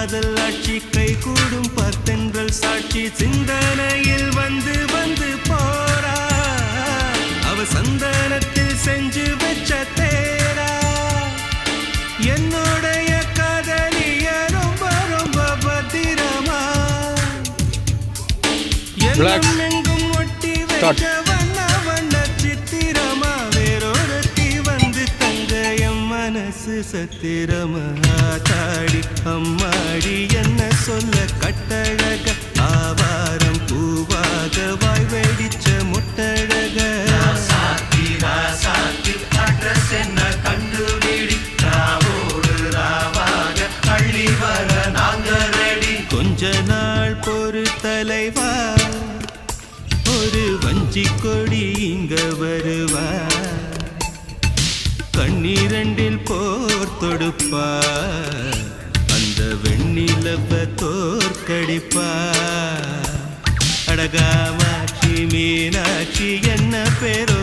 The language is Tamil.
காதல் ஆட்சி கை கூடும் பார்த்தென்றல் சாட்சி சிந்தனையில் வந்து வந்து போறா அவ சந்தனத்தில் செஞ்சு வச்ச தேரா என்னுடைய காதலிய ரொம்ப ரொம்ப பத்திரமா எல்லாம் எங்கும் ஒட்டி வச்ச வண்ண வண்ண சித்திரமா வேறொருத்தி வந்து தங்க என் மனசு சத்திரமா தாடி அம்மாடி என்ன சொல்ல கட்டழக ஆவாரம் பூவாக வாய் வெடிச்ச முட்டழக அட்ரஸ் என்ன கண்டுபிடி ராவோடு ராவாக அள்ளி வர நாங்க ரெடி கொஞ்ச நாள் பொறு தலைவா ஒரு வஞ்சி கொடி இங்க வருவா கண்ணீரண்டில் போர் தொடுப்பா அந்த வெண்ணிலவ தோற்கடிப்பா அடகாமாட்சி மீனாட்சி என்ன பேரோ